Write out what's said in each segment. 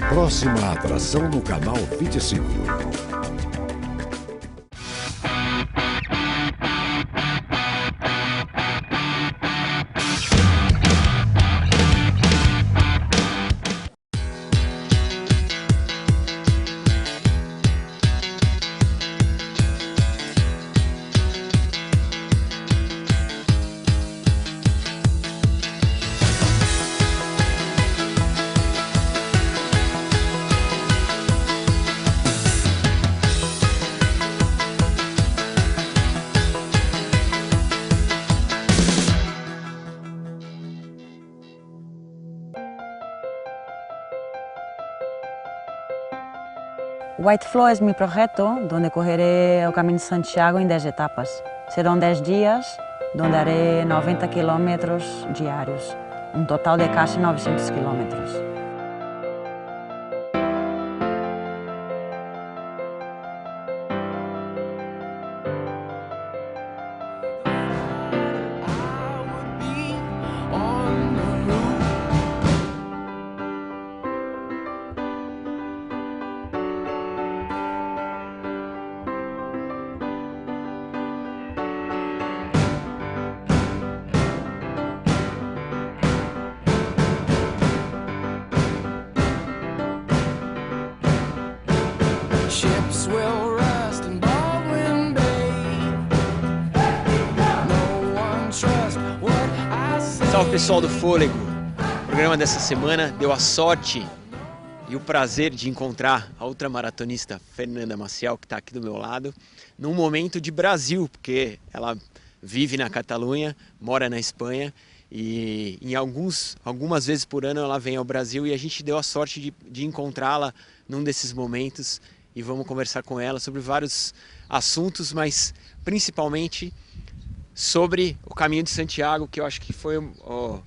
Próxima atração no canal 25. White Flow es mi proyecto donde correré el Camino de Santiago en 10 etapas. Serán 10 días donde haré 90 kilómetros diarios, un total de casi 900 kilómetros. Ships will rust in Baldwin Bay. No one trusts what I say. Salve pessoal do Fôlego! O programa dessa semana deu a sorte e o prazer de encontrar a ultramaratonista Fernanda Maciel, que está aqui do meu lado, num momento de Brasil, porque ela vive na Catalunha, mora na Espanha e algumas vezes por ano ela vem ao Brasil e a gente deu a sorte de encontrá-la num desses momentos e vamos conversar com ela sobre vários assuntos, mas principalmente sobre o Caminho de Santiago, que eu acho que foi o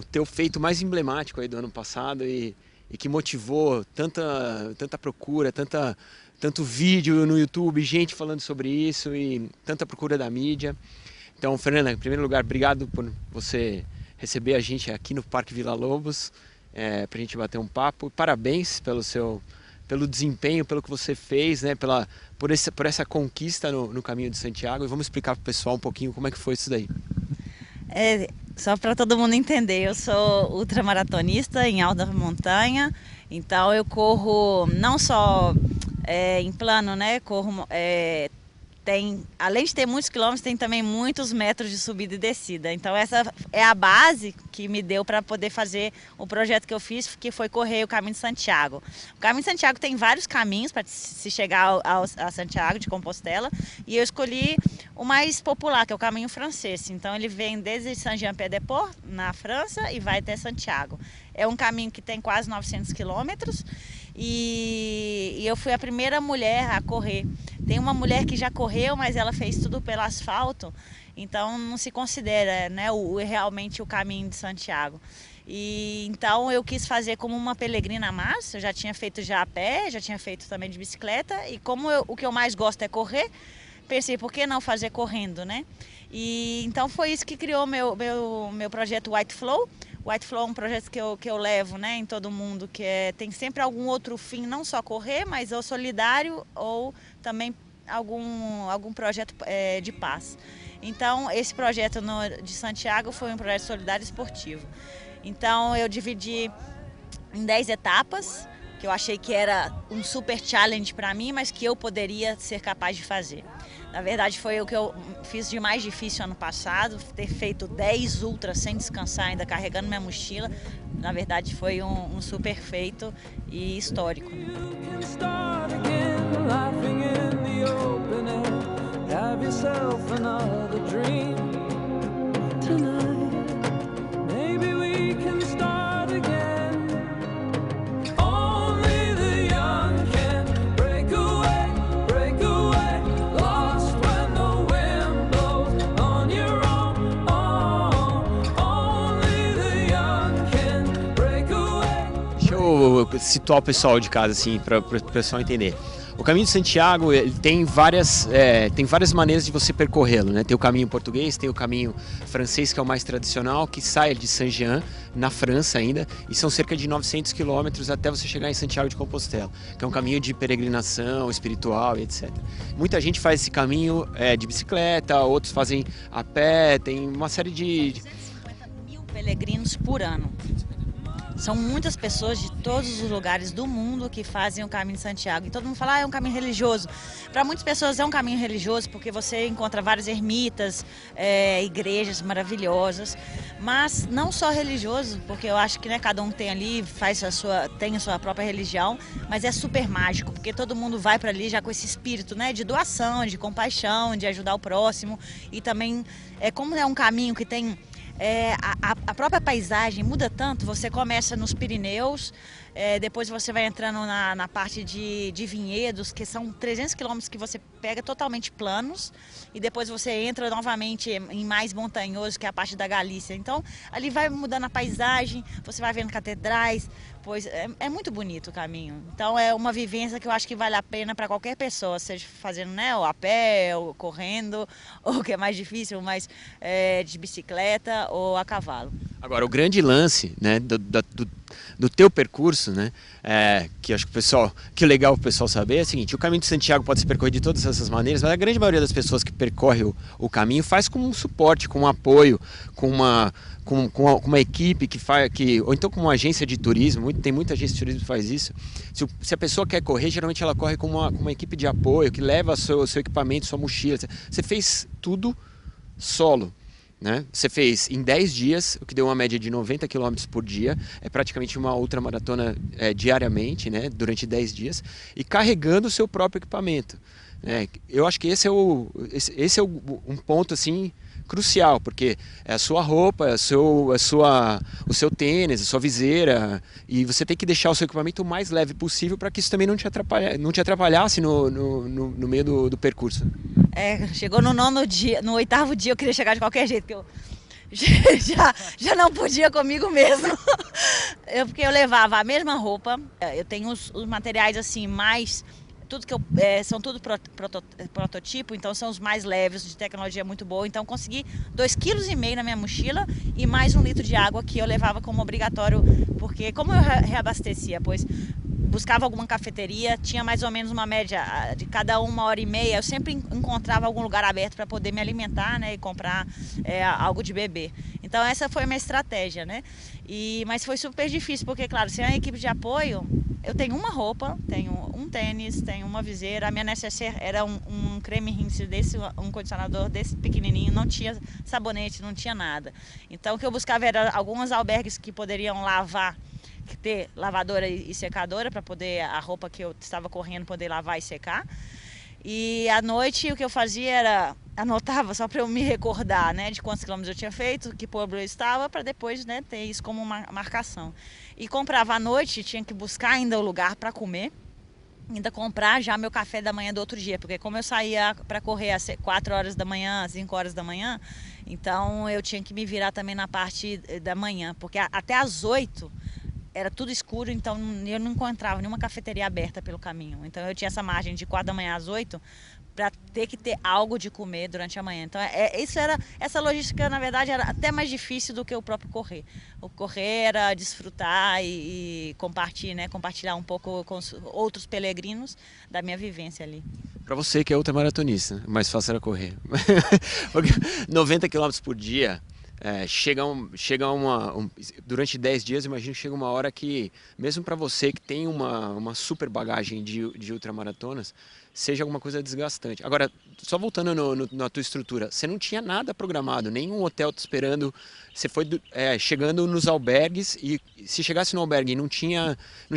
teu feito mais emblemático aí do ano passado e que motivou tanta procura, tanto vídeo no YouTube, gente falando sobre isso e tanta procura da mídia. Então, Fernanda, em primeiro lugar, obrigado por você receber a gente aqui no Parque Vila Lobos, para a gente bater um papo. Parabéns pelo desempenho, pelo que você fez, né, por essa conquista no Caminho de Santiago. E vamos explicar para o pessoal um pouquinho como é que foi isso daí. Só para todo mundo entender, eu sou ultramaratonista em alta montanha, então eu corro não só em plano, né? Corro, além de ter muitos quilômetros, tem também muitos metros de subida e descida. Então essa é a base que me deu para poder fazer o projeto que eu fiz, que foi correr o Caminho de Santiago. O Caminho de Santiago tem vários caminhos para se chegar a Santiago de Compostela, e eu escolhi o mais popular, que é o caminho francês. Então ele vem desde Saint-Jean-Pied-de-Port, na França, e vai até Santiago. É um caminho que tem quase 900 quilômetros e eu fui a primeira mulher a correr. Tem uma mulher que já correu, mas ela fez tudo pelo asfalto, então não se considera, né, realmente o Caminho de Santiago. E então eu quis fazer como uma peregrina mais. Eu já tinha feito já a pé, já tinha feito também de bicicleta, e como o que eu mais gosto é correr, pensei, por que não fazer correndo, né? E então foi isso que criou meu projeto White Flow. White Flow é um projeto que eu levo, né, em todo mundo, que tem sempre algum outro fim, não só correr, mas ou solidário ou também algum projeto de paz. Então esse projeto de Santiago foi um projeto solidário esportivo. Então eu dividi em 10 etapas, que eu achei que era um super challenge para mim, mas que eu poderia ser capaz de fazer. Na verdade foi o que eu fiz de mais difícil ano passado, ter feito 10 ultras sem descansar, ainda carregando minha mochila. Na verdade foi um super feito e histórico. Deixa eu situar o pessoal de casa, assim, para o pessoal entender. O Caminho de Santiago ele tem várias maneiras de você percorrê-lo, né? Tem o caminho português, tem o caminho francês, que é o mais tradicional, que sai de Saint-Jean, na França ainda, e são cerca de 900 quilômetros até você chegar em Santiago de Compostela, que é um caminho de peregrinação espiritual e etc. Muita gente faz esse caminho de bicicleta, outros fazem a pé, tem uma série de... 250.000 peregrinos por ano. São muitas pessoas de todos os lugares do mundo que fazem o Caminho de Santiago. E todo mundo fala, é um caminho religioso. Para muitas pessoas é um caminho religioso porque você encontra várias ermitas, igrejas maravilhosas. Mas não só religioso, porque eu acho que cada um tem ali, tem a sua própria religião, mas é super mágico, porque todo mundo vai para ali já com esse espírito, de doação, de compaixão, de ajudar o próximo. E também, como é um caminho que tem... a própria paisagem muda tanto, você começa nos Pirineus, depois você vai entrando na parte de vinhedos, que são 300 quilômetros que você pega totalmente planos, e depois você entra novamente em mais montanhoso, que é a parte da Galícia. Então, ali vai mudando a paisagem, você vai vendo catedrais, pois é muito bonito o caminho. Então, é uma vivência que eu acho que vale a pena para qualquer pessoa, seja fazendo ou a pé, ou correndo, ou o que é mais difícil, mas de bicicleta ou a cavalo. Agora, o grande lance, do teu percurso, que acho que é legal o pessoal saber, é o seguinte: o Caminho de Santiago pode ser percorrido de todas essas maneiras, mas a grande maioria das pessoas que percorre o caminho faz com um suporte, com um apoio, com uma equipe ou então com uma agência de turismo. Tem muita agência de turismo que faz isso. Se a pessoa quer correr, geralmente ela corre com uma equipe de apoio que leva seu equipamento, sua mochila. Você fez tudo solo. Você fez em 10 dias, o que deu uma média de 90 km por dia, é praticamente uma ultramaratona diariamente, durante 10 dias, e carregando o seu próprio equipamento. Eu acho que esse é um ponto assim, crucial, porque é a sua roupa, o seu tênis, a sua viseira, e você tem que deixar o seu equipamento o mais leve possível para que isso também não te atrapalhasse no meio do percurso. Chegou no 9º dia, no 8º dia eu queria chegar de qualquer jeito, que eu já não podia comigo mesmo. Porque eu levava a mesma roupa, eu tenho os materiais assim mais... Tudo que são tudo prototipo, então são os mais leves, de tecnologia muito boa. Então consegui 2,5 kg na minha mochila e mais 1 litro de água que eu levava como obrigatório, porque como eu reabastecia, pois buscava alguma cafeteria, tinha mais ou menos uma média de cada 1h30, eu sempre encontrava algum lugar aberto para poder me alimentar, e comprar algo de beber. Então essa foi a minha estratégia, mas foi super difícil, porque claro, sem a equipe de apoio, eu tenho uma roupa, tenho um tênis, tenho uma viseira, a minha necessaire era um creme rinse desse, um condicionador desse pequenininho, não tinha sabonete, não tinha nada. Então o que eu buscava era alguns albergues que poderiam lavar, ter lavadora e secadora para poder a roupa que eu estava correndo poder lavar e secar. E à noite o que eu fazia era anotava só para eu me recordar, de quantos quilômetros eu tinha feito, que pueblo eu estava, para depois, ter isso como uma marcação. E comprava à noite, tinha que buscar ainda o lugar para comer, ainda comprar já meu café da manhã do outro dia, porque como eu saía para correr às 4 horas da manhã, às 5 horas da manhã, então eu tinha que me virar também na parte da manhã, porque até às 8 era tudo escuro, então eu não encontrava nenhuma cafeteria aberta pelo caminho. Então eu tinha essa margem de 4 da manhã às 8 para ter que ter algo de comer durante a manhã. Então essa logística, na verdade, era até mais difícil do que o próprio correr. O correr era desfrutar e compartilhar um pouco com os outros peregrinos da minha vivência ali. Para você que é ultramaratonista, mais fácil era correr. Porque 90 km por dia... durante 10 dias, imagino que chega uma hora que, mesmo para você que tem uma super bagagem de ultramaratonas, seja alguma coisa desgastante. Agora, só voltando na tua estrutura, você não tinha nada programado, nenhum hotel te esperando, você foi chegando nos albergues, e se chegasse no albergue e não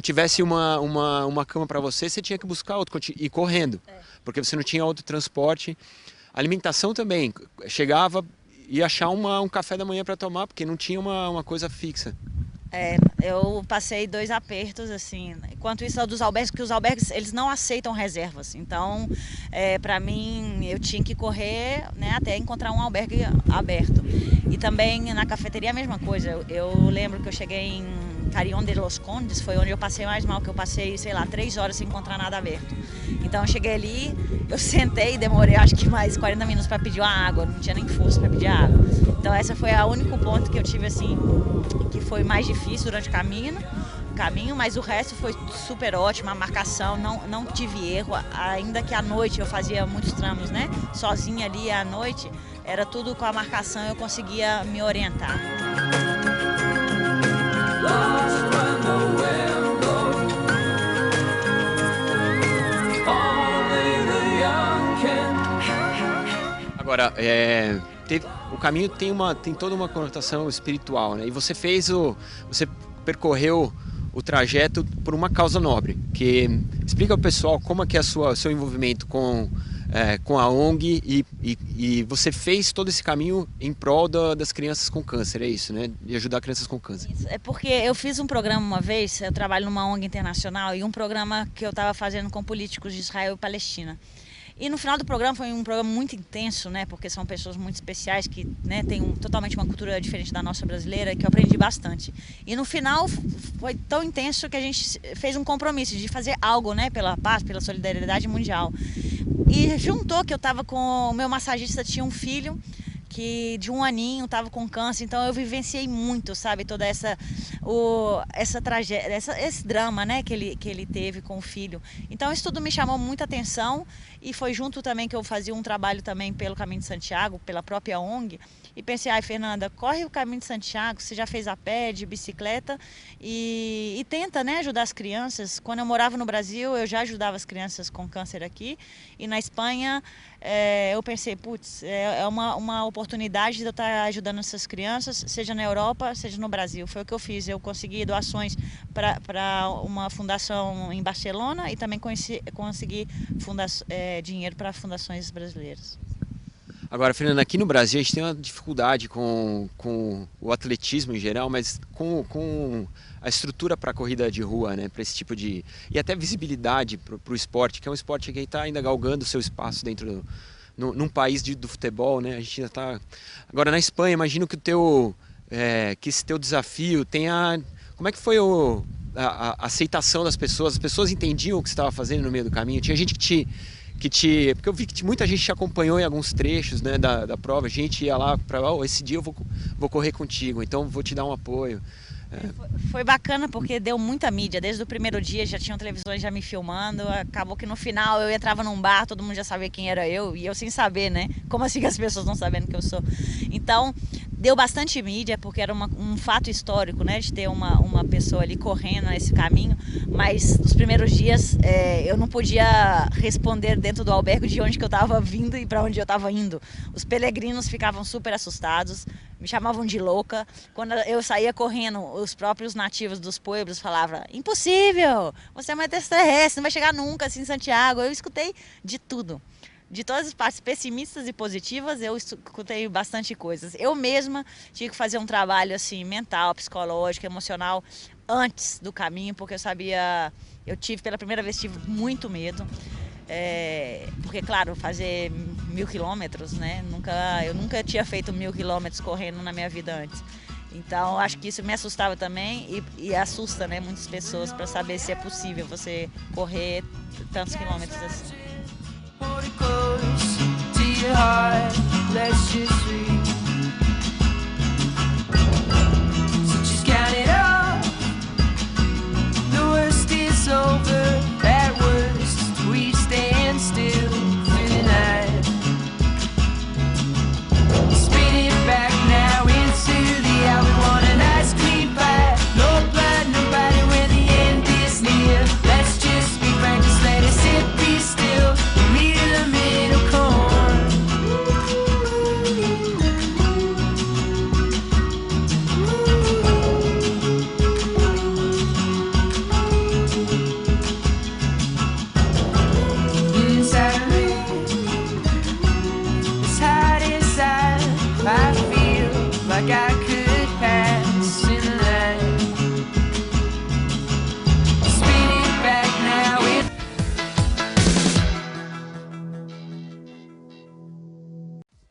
tivesse uma cama para você, você tinha que buscar outro, ir correndo, porque você não tinha outro transporte. Alimentação também, chegava... e achar um café da manhã para tomar, porque não tinha uma coisa fixa. Eu passei 2 apertos, assim, enquanto isso dos albergues, porque os albergues, eles não aceitam reservas, então, para mim, eu tinha que correr, até encontrar um albergue aberto. E também na cafeteria a mesma coisa, eu lembro que eu cheguei em Carrión de los Condes, foi onde eu passei mais mal, que eu passei, sei lá, 3 horas sem encontrar nada aberto. Então eu cheguei ali, eu sentei e demorei acho que mais 40 minutos para pedir uma água, não tinha nem força para pedir água. Então essa foi o único ponto que eu tive assim, que foi mais difícil durante o caminho, mas o resto foi super ótimo, a marcação, não tive erro, ainda que à noite eu fazia muitos tramos, né? Sozinha ali à noite, era tudo com a marcação, eu conseguia me orientar. Agora, o caminho tem toda uma conotação espiritual, né? E você você percorreu o trajeto por uma causa nobre, que explica ao pessoal como é que é o seu envolvimento com a ONG e você fez todo esse caminho em prol das crianças com câncer, é isso, né? De ajudar crianças com câncer. Isso, é porque eu fiz um programa uma vez, eu trabalho numa ONG internacional, e um programa que eu estava fazendo com políticos de Israel e Palestina. E no final do programa foi um programa muito intenso, né? Porque são pessoas muito especiais que, né, têm totalmente uma cultura diferente da nossa brasileira, que eu aprendi bastante. E no final foi tão intenso que a gente fez um compromisso de fazer algo, né, pela paz, pela solidariedade mundial. E juntou que eu estava com o meu massagista, tinha um filho que de 1 aninho estava com câncer, então eu vivenciei muito, sabe, toda essa tragédia, esse drama, né, que ele teve com o filho. Então isso tudo me chamou muita atenção, e foi junto também que eu fazia um trabalho também pelo Caminho de Santiago, pela própria ONG, e pensei, ai Fernanda, corre o Caminho de Santiago, você já fez a pé, de bicicleta, e tenta, né, ajudar as crianças. Quando eu morava no Brasil, eu já ajudava as crianças com câncer aqui, e na Espanha eu pensei, putz, é uma oportunidade de eu estar ajudando essas crianças, seja na Europa, seja no Brasil. Foi o que eu fiz, eu consegui doações para uma fundação em Barcelona, e também consegui dinheiro para fundações brasileiras. Agora, Fernanda, aqui no Brasil a gente tem uma dificuldade com o atletismo em geral, mas com a estrutura para a corrida de rua, né? Para esse tipo de... E até visibilidade para o esporte, que é um esporte que está ainda galgando o seu espaço dentro num país do futebol, né? A gente ainda está... Agora, na Espanha, imagino que que esse teu desafio tenha... Como é que foi a aceitação das pessoas? As pessoas entendiam o que você estava fazendo no meio do caminho? Tinha gente porque eu vi que muita gente te acompanhou em alguns trechos, né, da prova. A gente ia lá para, esse dia eu vou correr contigo, então vou te dar um apoio. Foi bacana porque deu muita mídia, desde o primeiro dia já tinham televisões já me filmando, acabou que no final eu entrava num bar, todo mundo já sabia quem era eu, e eu sem saber, né, como assim que as pessoas não sabendo que eu sou. Então deu bastante mídia, porque era um fato histórico, né, de ter uma pessoa ali correndo nesse caminho, mas nos primeiros dias eu não podia responder dentro do albergue de onde que eu estava vindo e para onde eu estava indo. Os peregrinos ficavam super assustados, me chamavam de louca. Quando eu saía correndo, os próprios nativos dos pueblos falavam, impossível, você é uma extraterrestre, não vai chegar nunca assim em Santiago. Eu escutei de tudo. De todas as partes pessimistas e positivas, eu escutei bastante coisas. Eu mesma tive que fazer um trabalho assim, mental, psicológico, emocional, antes do caminho, porque eu tive pela primeira vez, tive muito medo. Porque, claro, fazer 1000 quilômetros, né? Eu nunca tinha feito 1000 quilômetros correndo na minha vida antes. Então, acho que isso me assustava também e assusta, né, muitas pessoas, para saber se é possível você correr tantos quilômetros assim. Hold it close to your heart, let's just read. So just count it up. The worst is over, at worst we stand still through the night. Spin it back now into the hour. We want a nice clean pie, no blood, nobody when the end is near. Let's just be frank, just let it sit, be still.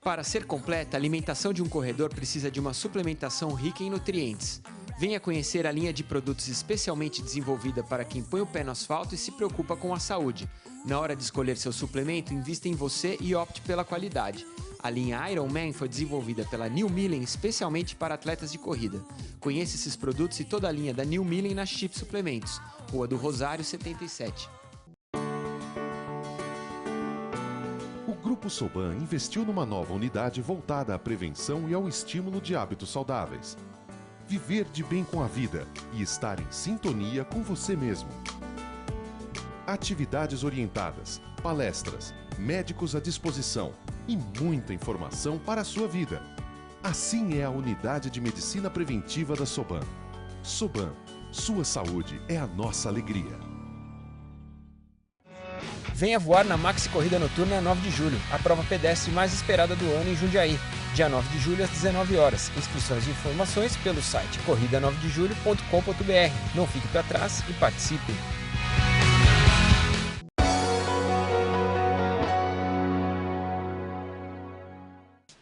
Para ser completa, a alimentação de um corredor precisa de uma suplementação rica em nutrientes. Venha conhecer a linha de produtos especialmente desenvolvida para quem põe o pé no asfalto e se preocupa com a saúde. Na hora de escolher seu suplemento, invista em você e opte pela qualidade. A linha Ironman foi desenvolvida pela New Millen especialmente para atletas de corrida. Conheça esses produtos e toda a linha da New Millen na Chip Suplementos, Rua do Rosário 77. O Grupo Soban investiu numa nova unidade voltada à prevenção e ao estímulo de hábitos saudáveis. Viver de bem com a vida e estar em sintonia com você mesmo. Atividades orientadas, palestras, médicos à disposição e muita informação para a sua vida. Assim é a unidade de medicina preventiva da Soban. Soban, sua saúde é a nossa alegria. Venha voar na Maxi Corrida Noturna 9 de julho, a prova pedestre mais esperada do ano em Jundiaí. Dia 9 de julho às 19 horas. Inscrições e informações pelo site corrida9dejulho.com.br. Não fique para trás e participe!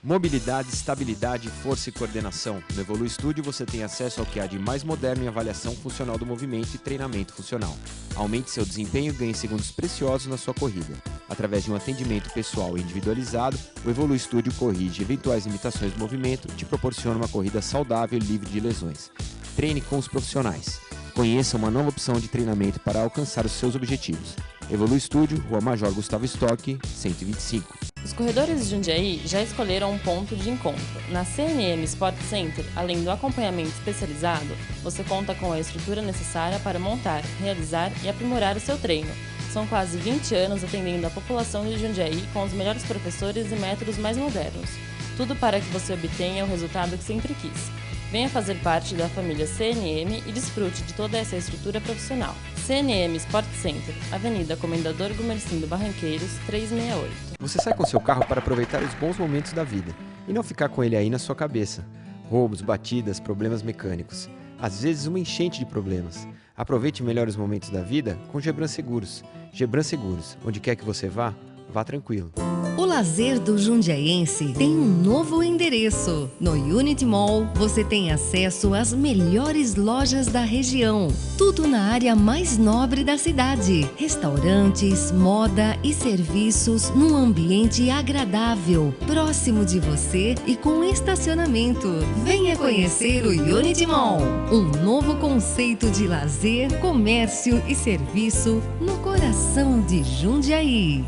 Mobilidade, estabilidade, força e coordenação. No Evolui Studio você tem acesso ao que há de mais moderno em avaliação funcional do movimento e treinamento funcional. Aumente seu desempenho e ganhe segundos preciosos na sua corrida. Através de um atendimento pessoal e individualizado, o Evolui Studio corrige eventuais limitações do movimento e te proporciona uma corrida saudável e livre de lesões. Treine com os profissionais. Conheça uma nova opção de treinamento para alcançar os seus objetivos. Evolui Studio, Rua Major Gustavo Stock, 125. Os corredores de Jundiaí já escolheram um ponto de encontro. Na CNM Sport Center, além do acompanhamento especializado, você conta com a estrutura necessária para montar, realizar e aprimorar o seu treino. São quase 20 anos atendendo a população de Jundiaí com os melhores professores e métodos mais modernos. Tudo para que você obtenha o resultado que sempre quis. Venha fazer parte da família CNM e desfrute de toda essa estrutura profissional. CNM Sport Center, Avenida Comendador Gumercindo Barranqueiros, 368. Você sai com seu carro para aproveitar os bons momentos da vida e não ficar com ele aí na sua cabeça. Roubos, batidas, problemas mecânicos. Às vezes uma enchente de problemas. Aproveite melhor os momentos da vida com Gebran Seguros. Gebran Seguros, onde quer que você vá, vá tranquilo. O lazer do jundiaense tem um novo endereço. No Unity Mall, você tem acesso às melhores lojas da região. Tudo na área mais nobre da cidade. Restaurantes, moda e serviços num ambiente agradável, próximo de você e com estacionamento. Venha conhecer o Unity Mall. Um novo conceito de lazer, comércio e serviço no coração de Jundiaí.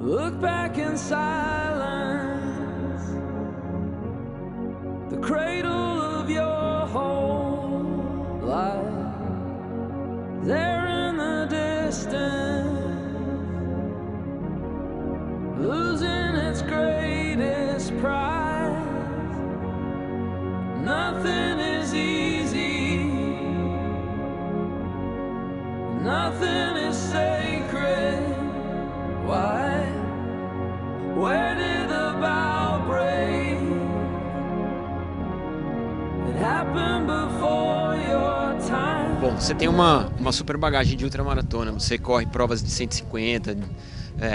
Look back in silence, the cradle of your whole life, there in the distance, losing its greatest prize. Nothing is easy, nothing is sacred. Why? Where did the bow break? It happened before your time. Bom, você tem uma super bagagem de ultramaratona, você corre provas de 150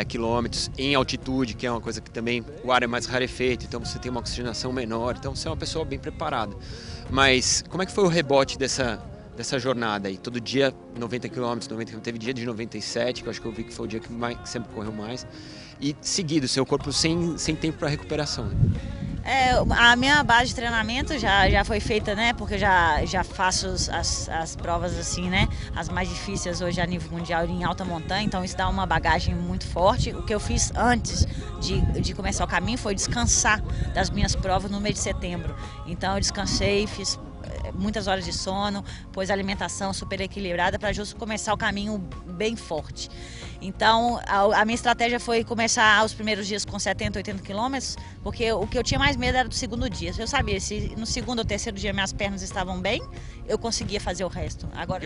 quilômetros em altitude, que é uma coisa que também o ar é mais rarefeito, então você tem uma oxigenação menor, então você é uma pessoa bem preparada. Mas como é que foi o rebote dessa jornada aí? Todo dia 90 km, teve dia de 97, que eu acho que eu vi que foi o dia que sempre correu mais. E seguido, seu corpo sem tempo para recuperação. A minha base de treinamento já foi feita, né? Porque eu já faço as provas assim, né? As mais difíceis hoje a nível mundial em alta montanha, então isso dá uma bagagem muito forte. O que eu fiz antes de começar o caminho foi descansar das minhas provas no mês de setembro. Então eu descansei, fiz muitas horas de sono, pôs alimentação super equilibrada para justo começar o caminho bem forte. Então a minha estratégia foi começar os primeiros dias com 70, 80 quilômetros, porque o que eu tinha mais medo era do segundo dia. Eu sabia, se no segundo ou terceiro dia minhas pernas estavam bem, eu conseguia fazer o resto. Agora,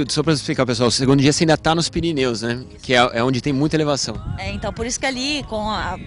só para explicar, pessoal, o segundo dia você ainda está nos Pirineus, né? Que é onde tem muita elevação. Então por isso que ali,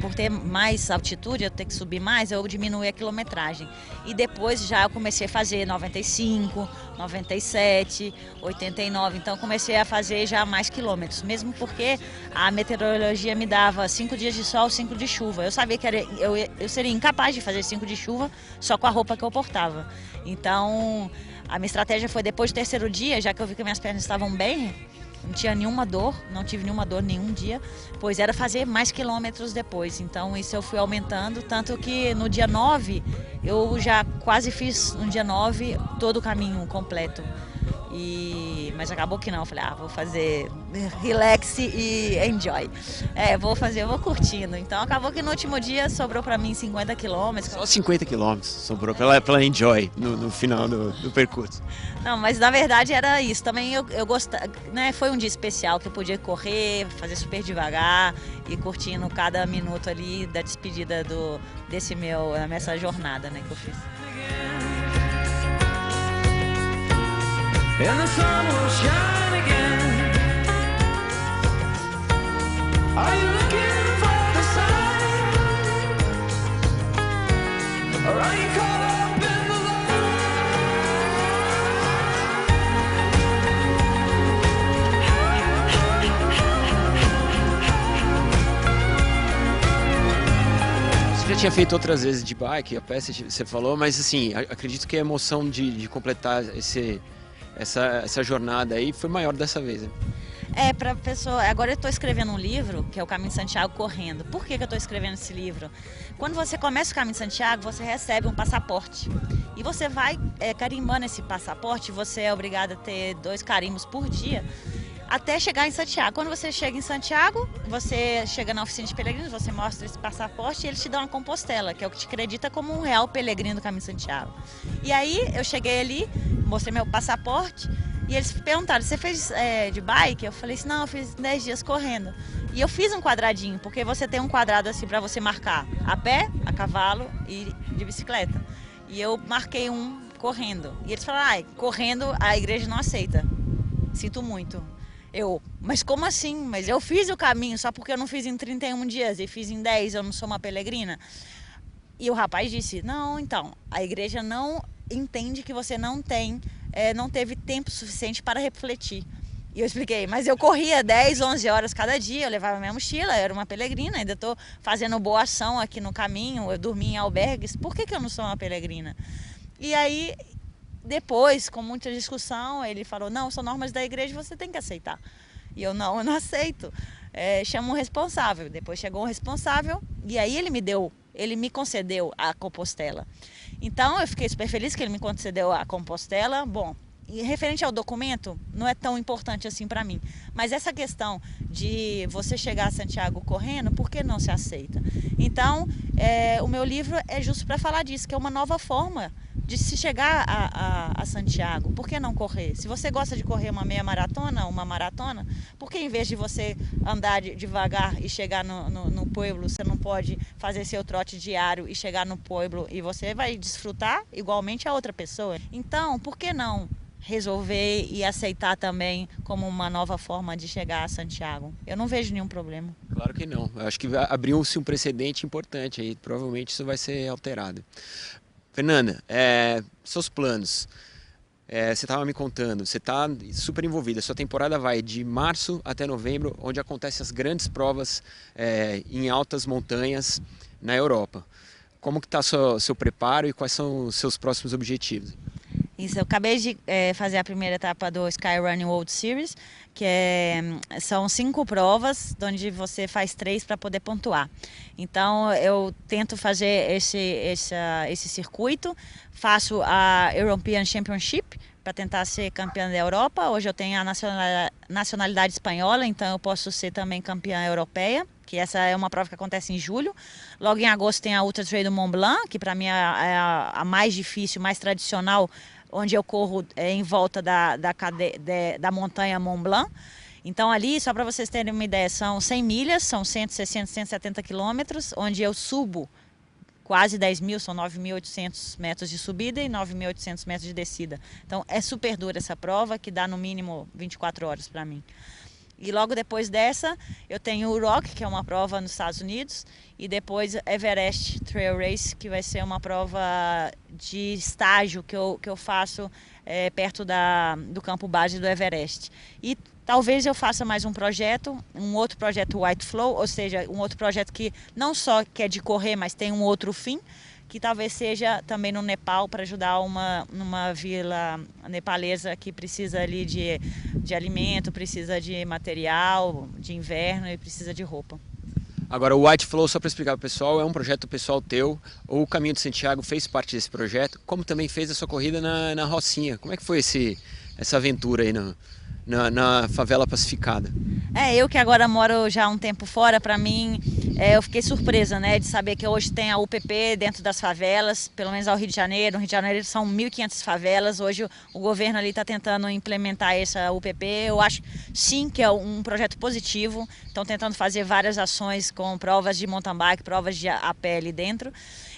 por ter mais altitude, eu ter que subir mais, eu diminuí a quilometragem. E depois já eu comecei a fazer 95, 97, 89, então comecei a fazer já mais quilômetros, mesmo porque porque a meteorologia me dava 5 dias de sol, 5 de chuva. Eu sabia que eu seria incapaz de fazer 5 de chuva só com a roupa que eu portava. Então, a minha estratégia foi depois do terceiro dia, já que eu vi que minhas pernas estavam bem, não tinha nenhuma dor, não tive nenhuma dor nenhum dia, pois era fazer mais quilômetros depois. Então isso eu fui aumentando, tanto que no dia 9 eu já quase fiz no dia 9 todo o caminho completo. Mas acabou que não, eu falei, vou fazer relax e enjoy. Vou curtindo. Então acabou que no último dia sobrou pra mim 50 quilômetros. Só 50 quilômetros sobrou pela enjoy no final do percurso. Não, mas na verdade era isso. Também eu gostava, né? Foi um dia especial que eu podia correr, fazer super devagar e curtindo cada minuto ali da despedida dessa jornada, né, que eu fiz. And the sun will shine again. Are you looking for the sign? Or are you caught up in the line? Você já tinha feito outras vezes de bike, a pé você falou, mas assim, acredito que a emoção de completar essa jornada aí foi maior dessa vez, né? Pra pessoa. Agora eu estou escrevendo um livro, que é o Caminho de Santiago Correndo. Por que eu estou escrevendo esse livro? Quando você começa o Caminho de Santiago, você recebe um passaporte. E você vai carimbando esse passaporte, você é obrigado a ter 2 carimbos por dia, até chegar em Santiago. Quando você chega em Santiago, você chega na oficina de peregrinos, você mostra esse passaporte e eles te dão uma compostela, que é o que te acredita como um real peregrino do Caminho de Santiago. E aí eu cheguei ali, mostrei meu passaporte e eles perguntaram, você fez de bike? Eu falei assim, não, eu fiz 10 dias correndo. E eu fiz um quadradinho, porque você tem um quadrado assim para você marcar a pé, a cavalo e de bicicleta. E eu marquei um correndo. E eles falaram, correndo a igreja não aceita. Sinto muito. Mas como assim? Mas eu fiz o caminho, só porque eu não fiz em 31 dias e fiz em 10, eu não sou uma peregrina? E o rapaz disse, não, então, a igreja não entende que você não teve tempo suficiente para refletir. E eu expliquei, mas eu corria 10, 11 horas cada dia, eu levava minha mochila, eu era uma peregrina, ainda estou fazendo boa ação aqui no caminho, eu dormi em albergues, por que eu não sou uma peregrina? E aí, depois, com muita discussão, ele falou, não, são normas da igreja, você tem que aceitar. E eu não aceito. Chama um responsável. Depois chegou um responsável e aí ele me concedeu a compostela. Então eu fiquei super feliz que ele me concedeu a compostela. Bom, e referente ao documento, não é tão importante assim para mim. Mas essa questão de você chegar a Santiago correndo, por que não se aceita? Então, o meu livro é justo para falar disso, que é uma nova forma de se chegar a Santiago. Por que não correr? Se você gosta de correr uma meia maratona, uma maratona, por que em vez de você andar devagar e chegar no pueblo, você não pode fazer seu trote diário e chegar no pueblo e você vai desfrutar igualmente a outra pessoa? Então, por que não resolver e aceitar também como uma nova forma de chegar a Santiago? Eu não vejo nenhum problema. Claro que não. Eu acho que abriu-se um precedente importante aí, provavelmente isso vai ser alterado. Fernanda, seus planos, você estava me contando, você está super envolvida, sua temporada vai de março até novembro, onde acontecem as grandes provas em altas montanhas na Europa. Como que está seu preparo e quais são os seus próximos objetivos? Isso, eu acabei de fazer a primeira etapa do Skyrunning World Series, que são 5 provas, onde você faz 3 para poder pontuar. Então eu tento fazer esse circuito, faço a European Championship para tentar ser campeã da Europa. Hoje eu tenho a nacionalidade espanhola, então eu posso ser também campeã europeia, que essa é uma prova que acontece em julho. Logo em agosto tem a Ultra Trail do Mont Blanc, que para mim é a mais difícil, mais tradicional, onde eu corro em volta da montanha Mont Blanc. Então ali, só para vocês terem uma ideia, são 100 milhas, são 160, 170 quilômetros, onde eu subo quase 10 mil, são 9.800 metros de subida e 9.800 metros de descida. Então é super dura essa prova, que dá no mínimo 24 horas para mim. E logo depois dessa, eu tenho o Rock, que é uma prova nos Estados Unidos, e depois Everest Trail Race, que vai ser uma prova de estágio que eu faço perto do campo base do Everest. E talvez eu faça mais um projeto, um outro projeto White Flow, ou seja, um outro projeto que não só quer de correr, mas tem um outro fim, que talvez seja também no Nepal para ajudar numa vila nepalesa que precisa ali de alimento, precisa de material de inverno e precisa de roupa. Agora, o White Flow, só para explicar para o pessoal, é um projeto pessoal teu. O Caminho de Santiago fez parte desse projeto, como também fez a sua corrida na Rocinha. Como é que foi essa aventura aí na favela pacificada? Eu que agora moro já há um tempo fora, para mim, eu fiquei surpresa, né, de saber que hoje tem a UPP dentro das favelas, pelo menos ao Rio de Janeiro. No Rio de Janeiro são 1.500 favelas, hoje o governo ali está tentando implementar essa UPP. Eu acho sim que é um projeto positivo, estão tentando fazer várias ações com provas de mountain bike, provas de a pé ali dentro.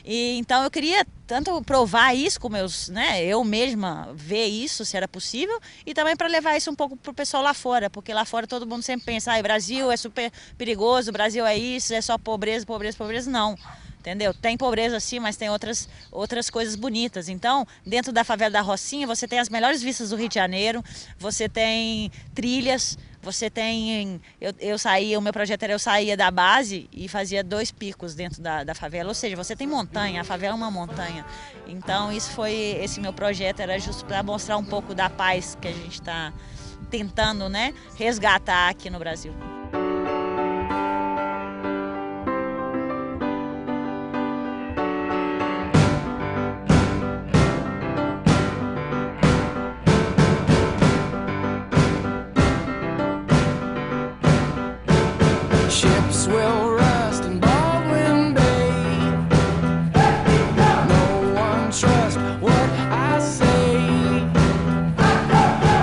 E então eu queria tanto provar isso com meus, né, eu mesma ver isso, se era possível, e também para levar isso um pouco pro pessoal lá fora, porque lá fora todo mundo sempre pensa, Brasil é super perigoso, o Brasil é isso, é só pobreza, pobreza, pobreza. Não, entendeu? Tem pobreza sim, mas tem outras coisas bonitas. Então, dentro da favela da Rocinha, você tem as melhores vistas do Rio de Janeiro, você tem trilhas, você tem, o meu projeto era eu saía da base e fazia 2 picos dentro da favela, ou seja, você tem montanha, a favela é uma montanha. Então esse meu projeto era justo para mostrar um pouco da paz que a gente está tentando, né, resgatar aqui no Brasil. Ships will rust in Baldwin Bay. No one trusts what I say.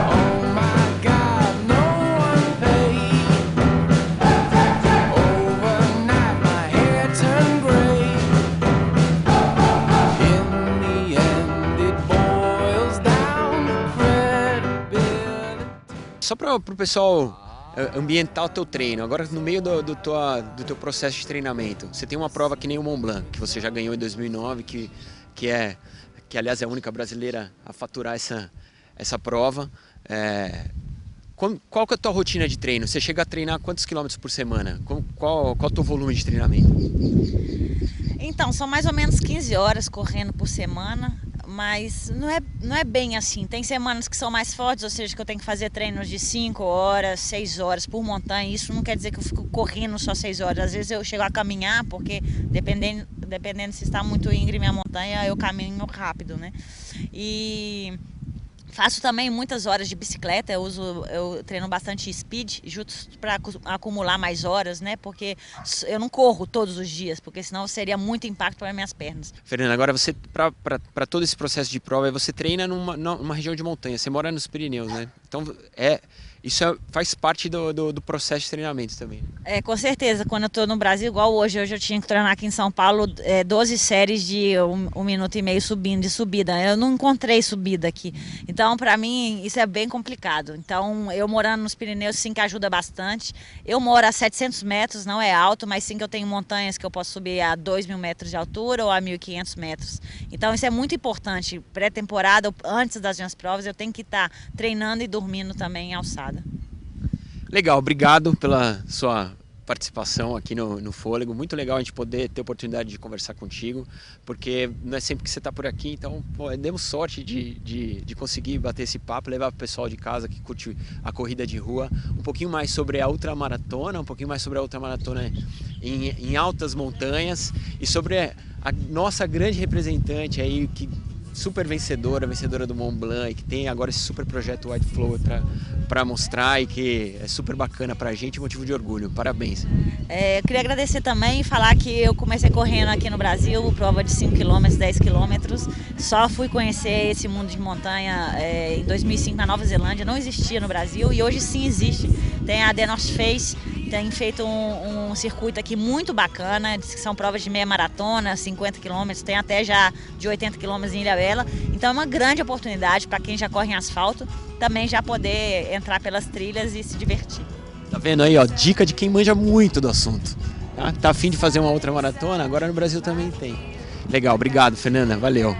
Oh my God, no one paid. Overnight my hair turned gray. In the end it boils down to credibility. Só para o pessoal ambientar o teu treino, agora no meio do teu processo de treinamento, você tem uma prova que nem o Mont Blanc, que você já ganhou em 2009, que aliás é a única brasileira a faturar essa prova. Qual que é a tua rotina de treino? Você chega a treinar quantos quilômetros por semana? Qual é o teu volume de treinamento? Então, são mais ou menos 15 horas correndo por semana, mas não é bem assim. Tem semanas que são mais fortes, ou seja, que eu tenho que fazer treinos de 5 horas, 6 horas por montanha. Isso não quer dizer que eu fico correndo só 6 horas. Às vezes eu chego a caminhar, porque dependendo se está muito íngreme a montanha, eu caminho rápido, né? E faço também muitas horas de bicicleta, eu treino bastante speed, justo para acumular mais horas, né? Porque eu não corro todos os dias, porque senão seria muito impacto para minhas pernas. Fernanda, agora você, para todo esse processo de prova, você treina numa região de montanha, você mora nos Pirineus, né? Então isso faz parte do processo de treinamento também. Com certeza. Quando eu estou no Brasil, igual hoje eu tinha que treinar aqui em São Paulo 12 séries de 1 minuto e meio de subida. Eu não encontrei subida aqui. Então, para mim, isso é bem complicado. Então, eu morando nos Pirineus, sim que ajuda bastante. Eu moro a 700 metros, não é alto, mas sim que eu tenho montanhas que eu posso subir a 2.000 metros de altura ou a 1.500 metros. Então, isso é muito importante. Pré-temporada, antes das minhas provas, eu tenho que estar treinando e dormindo também em alçada. Legal, obrigado pela sua participação aqui no Fôlego. Muito legal a gente poder ter a oportunidade de conversar contigo, porque não é sempre que você está por aqui, então demos sorte de conseguir bater esse papo, levar para o pessoal de casa que curte a corrida de rua, um pouquinho mais sobre a ultramaratona, em altas montanhas e sobre a nossa grande representante aí, super vencedora do Mont Blanc, e que tem agora esse super projeto White Flow para mostrar, e que é super bacana pra gente, motivo de orgulho. Parabéns. Eu queria agradecer também e falar que eu comecei correndo aqui no Brasil, prova de 5 km, 10 km. Só fui conhecer esse mundo de montanha em 2005 na Nova Zelândia, não existia no Brasil e hoje sim existe. Tem a The North Face, tem feito um circuito aqui muito bacana, que são provas de meia maratona, 50 km, tem até já de 80 km em Ilhabela. Então é uma grande oportunidade para quem já corre em asfalto, também já poder entrar pelas trilhas e se divertir. Tá vendo aí, ó, dica de quem manja muito do assunto. Tá a fim de fazer uma outra maratona? Agora no Brasil também tem. Legal, obrigado, Fernanda, valeu.